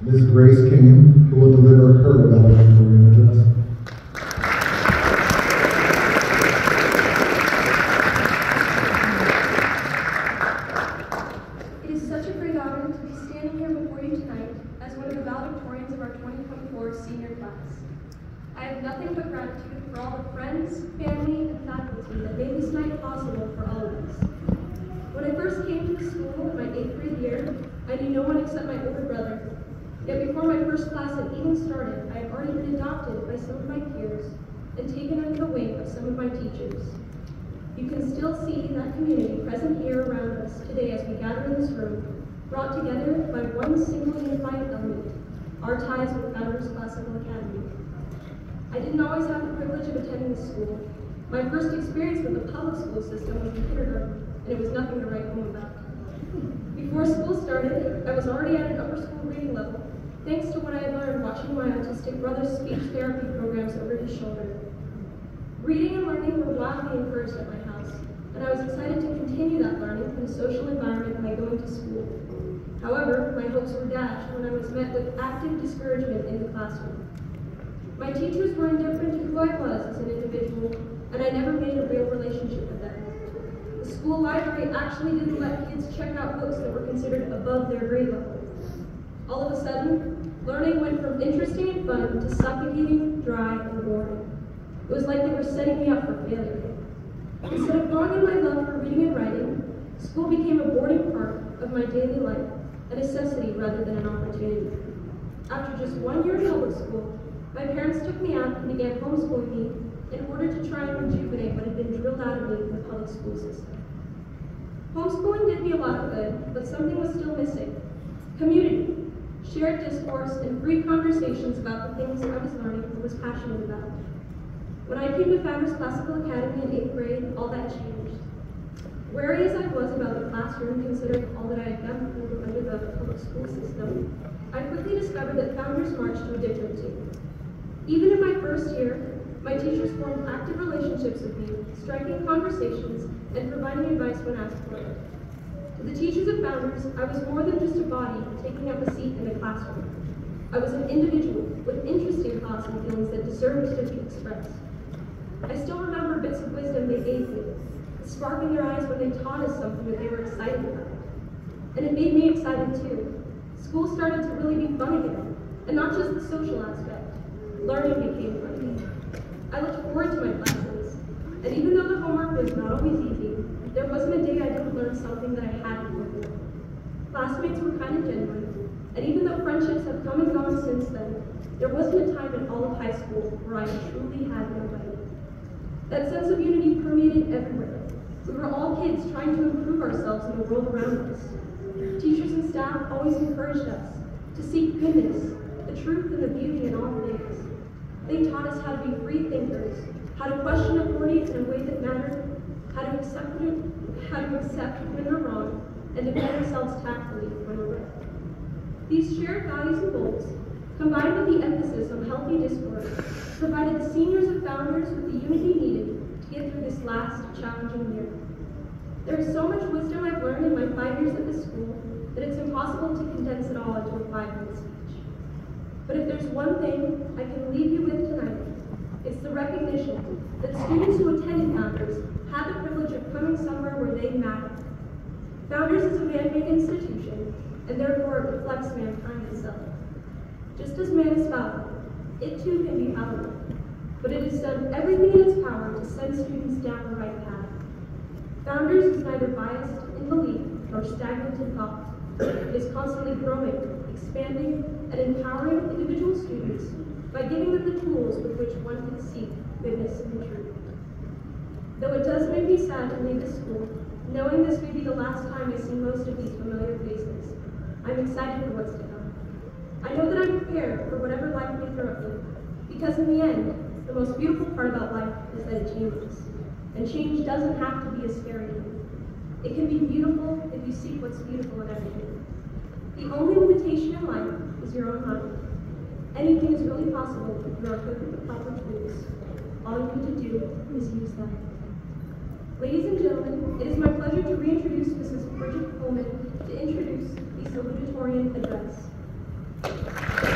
Ms. Grace Kane, who will deliver her valedictorian address. It is such a great honor to be standing here before you tonight as one of the valedictorians of our 2024 senior class. I have nothing but gratitude for all the friends, family, and faculty that made this night possible for all of us. When I first came to the school in my 8th grade year, I knew no one except my older brother. Yet before my first class had even started, I had already been adopted by some of my peers and taken under the wing of some of my teachers. You can still see that community present here around us today as we gather in this room, brought together by one single unified element, our ties with Founders Classical Academy. I didn't always have the privilege of attending this school. My first experience with the public school system was in kindergarten, and it was nothing to write home about. Before school started, I was already at an upper school reading level, thanks to what I had learned watching my autistic brother's speech therapy programs over his shoulder. Reading and learning were wildly encouraged at my house, and I was excited to continue that learning in a social environment by going to school. However, my hopes were dashed when I was met with active discouragement in the classroom. My teachers were indifferent to who I was as an individual, and I never made a real relationship with them. The school library actually didn't let kids check out books that were considered above their grade level. All of a sudden, learning went from interesting and fun to suffocating, dry, and boring. It was like they were setting me up for failure. Instead of growing in my love for reading and writing, school became a boring part of my daily life, a necessity rather than an opportunity. After just 1 year in public school, my parents took me out and began homeschooling me in order to try and rejuvenate what had been drilled out of me in the public school system. Homeschooling did me a lot of good, but something was still missing. Community, shared discourse, and free conversations about the things I was learning and was passionate about. When I came to Founders Classical Academy in 8th grade, all that changed. Wary as I was about the classroom, considering all that I had done through under the public school system, I quickly discovered that Founders marched to a different tune. Even in my first year, my teachers formed active relationships with me, striking conversations, and providing advice when asked for it. To the teachers of Founders, I was more than just a body taking up a seat in the classroom. I was an individual with interesting thoughts and feelings that deserved to be expressed. I still remember bits of wisdom they gave me, the spark in their eyes when they taught us something that they were excited about. And it made me excited too. School started to really be fun again, and not just the social aspect. Learning became fun. I looked forward to my classes, and even though the homework was not always easy, there wasn't a day I didn't learn something that I hadn't before. Classmates were kind of genuine, and even though friendships have come and gone since then, there wasn't a time in all of high school where I truly had nobody. That sense of unity permeated everywhere. We were all kids trying to improve ourselves in the world around us. Teachers and staff always encouraged us to seek goodness, the truth, and the beauty in all things. They taught us how to be free thinkers, how to question authority in a way that mattered, how to accept when we're wrong, and defend ourselves tactfully when we're right. These shared values and goals, combined with the emphasis on healthy discourse, provided the seniors of Founders with the unity needed to get through this last challenging year. There is so much wisdom I've learned in my 5 years at this school that it's impossible to condense it all into a 5-minute speech. But if there's one thing I can leave you with tonight, it's the recognition that students who attended Founders had the privilege of coming somewhere where they matter. Founders is a man-made institution, and therefore it reflects mankind itself. Just as man is fallible, it too can be fallible, but it has done everything in its power to send students down the right path. Founders is neither biased in belief nor stagnant in thought. It is constantly growing, expanding, and empowering individual students by giving them the tools with which one can seek goodness and truth. Though it does make me sad to leave this school, knowing this may be the last time I see most of these familiar faces, I'm excited for what's to come. I know that I'm prepared for whatever life may throw at me, because in the end, the most beautiful part about life is that it changes. And change doesn't have to be a scary thing. It can be beautiful if you seek what's beautiful in everything. The only limitation in life is your own mind. Anything is really possible if you are equipped with the proper tools. All you need to do is use them. Ladies and gentlemen, it is my pleasure to reintroduce Mrs. Bridget Coleman to introduce the salutatorian address.